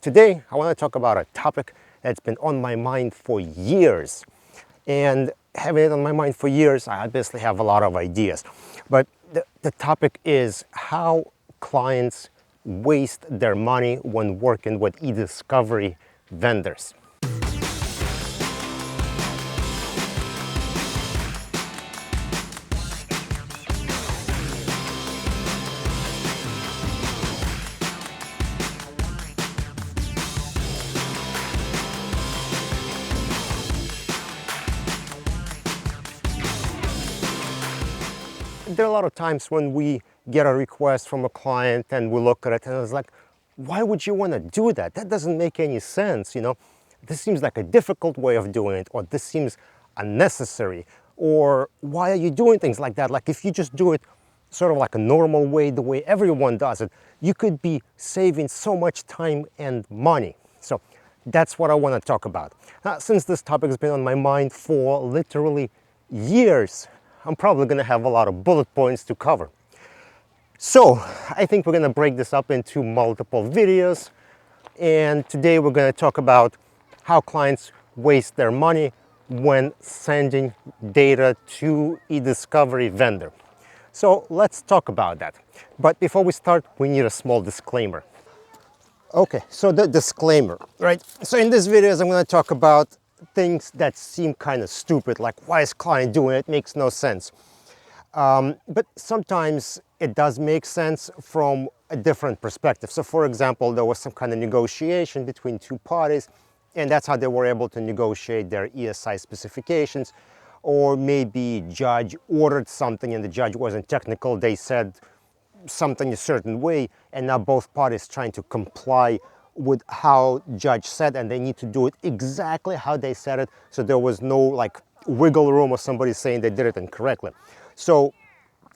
Today, I want to talk about a topic that's been on my mind for years. And having it on my mind for years, I obviously have a lot of ideas. But the topic is how clients waste their money when working with e-discovery vendors. There are a lot of times when we get a request from a client and we look at it and it's like, why would you want to do that? That doesn't make any sense, This seems like a difficult way of doing it, or this seems unnecessary, or why are you doing things like that? Like if you just do it sort of like a normal way, the way everyone does it, you could be saving so much time and money. So that's what I want to talk about. Now, since this topic has been on my mind for literally years, I'm probably going to have a lot of bullet points to cover. So I think we're going to break this up into multiple videos. And today we're going to talk about how clients waste their money when sending data to a discovery vendor. So let's talk about that. But before we start, we need a small disclaimer. Okay, so the disclaimer, right? So in this video, I'm going to talk about things that seem kind of stupid, like why is client doing it? It makes no sense. But sometimes it does make sense from a different perspective. So for example, there was some kind of negotiation between two parties, and that's how they were able to negotiate their ESI specifications. Or maybe judge ordered something and the judge wasn't technical. They said something a certain way, and now both parties trying to comply with how judge said, and they need to do it exactly how they said it. So there was no like wiggle room or somebody saying they did it incorrectly. So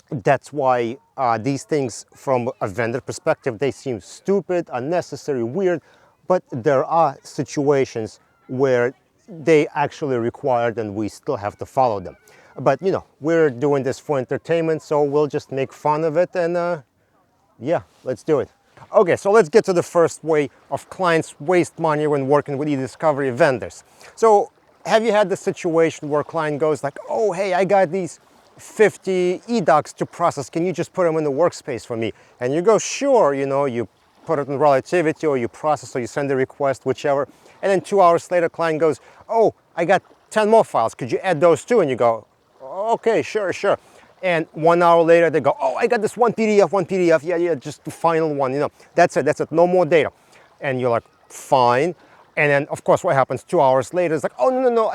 that's why these things from a vendor perspective, they seem stupid, unnecessary, weird, but there are situations where they actually required and we still have to follow them. But we're doing this for entertainment, so we'll just make fun of it and yeah, let's do it. Okay, so let's get to the first way of clients waste money when working with e-discovery vendors. So have you had the situation where a client goes like, oh, hey, I got these 50 eDocs to process. Can you just put them in the workspace for me? And you go, sure, you put it in relativity or you process or you send a request, whichever. And then 2 hours later, client goes, oh, I got 10 more files. Could you add those too? And you go, okay, sure. And 1 hour later, they go, oh, I got this one PDF. Yeah, just the final one, That's it, no more data. And you're like, fine. And then, of course, what happens 2 hours later is like, oh, no,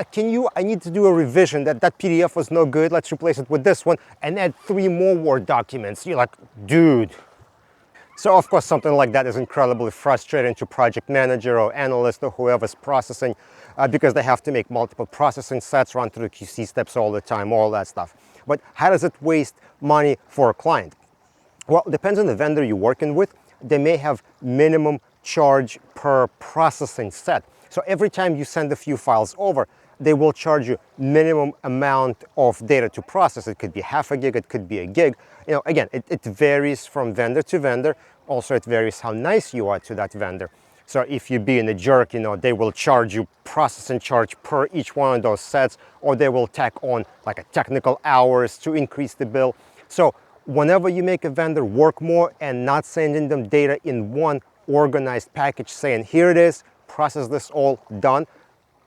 I need to do a revision. That PDF was no good. Let's replace it with this one and add 3 more Word documents. You're like, dude. So, of course, something like that is incredibly frustrating to project manager or analyst or whoever's processing because they have to make multiple processing sets, run through the QC steps all the time, all that stuff. But how does it waste money for a client? Well, it depends on the vendor you're working with. They may have minimum charge per processing set. So every time you send a few files over, they will charge you minimum amount of data to process. It could be half a gig, it could be a gig. Again, it varies from vendor to vendor. Also, it varies how nice you are to that vendor. So if you being a jerk, they will charge you processing charge per each one of those sets, or they will tack on like a technical hours to increase the bill. So whenever you make a vendor work more and not sending them data in one organized package saying, here it is, process this all, done.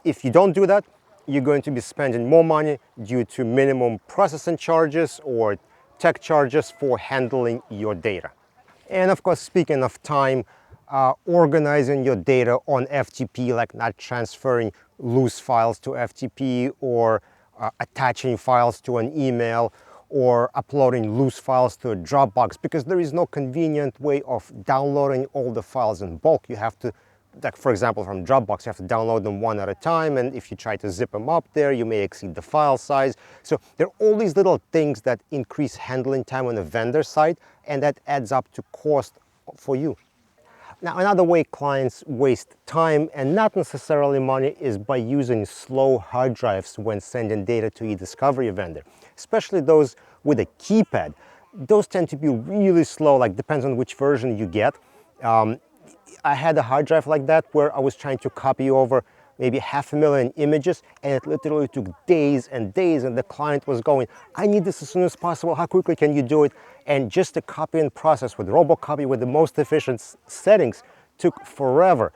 If you don't do that, you're going to be spending more money due to minimum processing charges or tech charges for handling your data. And of course, speaking of time, organizing your data on FTP, like not transferring loose files to FTP or attaching files to an email or uploading loose files to a Dropbox, because there is no convenient way of downloading all the files in bulk. You have to, like for example, from Dropbox, you have to download them one at a time, and if you try to zip them up there, you may exceed the file size. So there are all these little things that increase handling time on the vendor side, and that adds up to cost for you. Now, another way clients waste time and not necessarily money is by using slow hard drives when sending data to e-discovery vendor, especially those with a keypad. Those tend to be really slow, like depends on which version you get. I had a hard drive like that where I was trying to copy over maybe 500,000 images, and it literally took days and days, and the client was going, I need this as soon as possible, how quickly can you do it? And just the copy and process with RoboCopy with the most efficient settings took forever.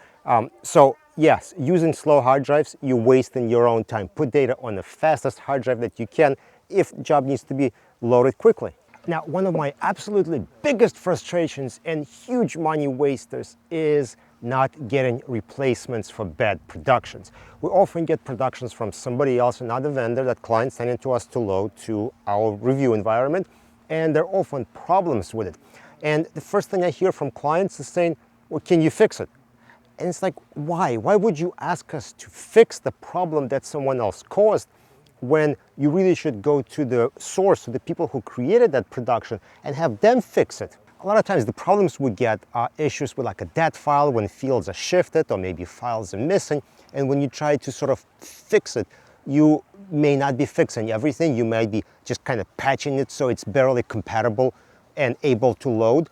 So yes, using slow hard drives, you're wasting your own time. Put data on the fastest hard drive that you can if the job needs to be loaded quickly. Now, one of my absolutely biggest frustrations and huge money wasters is not getting replacements for bad productions. We often get productions from somebody else, another vendor that clients send it to us to load to our review environment, and there are often problems with it. And the first thing I hear from clients is saying, well, can you fix it? And it's like, why? Why would you ask us to fix the problem that someone else caused when you really should go to the source, to the people who created that production, and have them fix it? A lot of times the problems we get are issues with like a DAT file when fields are shifted or maybe files are missing. And when you try to sort of fix it, you may not be fixing everything. You might be just kind of patching it so it's barely compatible and able to load.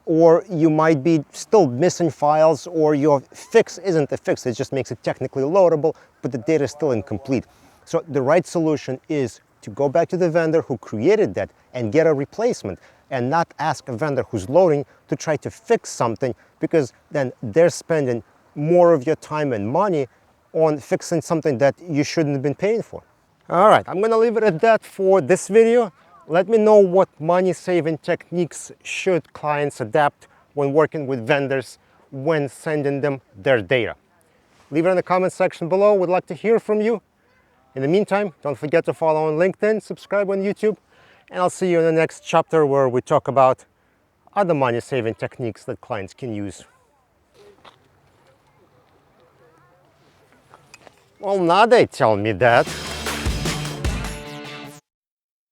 Or you might be still missing files, or your fix isn't a fix, it just makes it technically loadable, but the data is still incomplete. So the right solution is to go back to the vendor who created that and get a replacement, and not ask a vendor who's loading to try to fix something, because then they're spending more of your time and money on fixing something that you shouldn't have been paying for. All right, I'm gonna leave it at that for this video. Let me know what money-saving techniques should clients adapt when working with vendors when sending them their data. Leave it in the comment section below. We'd like to hear from you. In the meantime, don't forget to follow on LinkedIn, subscribe on YouTube, and I'll see you in the next chapter where we talk about other money-saving techniques that clients can use. Well, now they tell me that.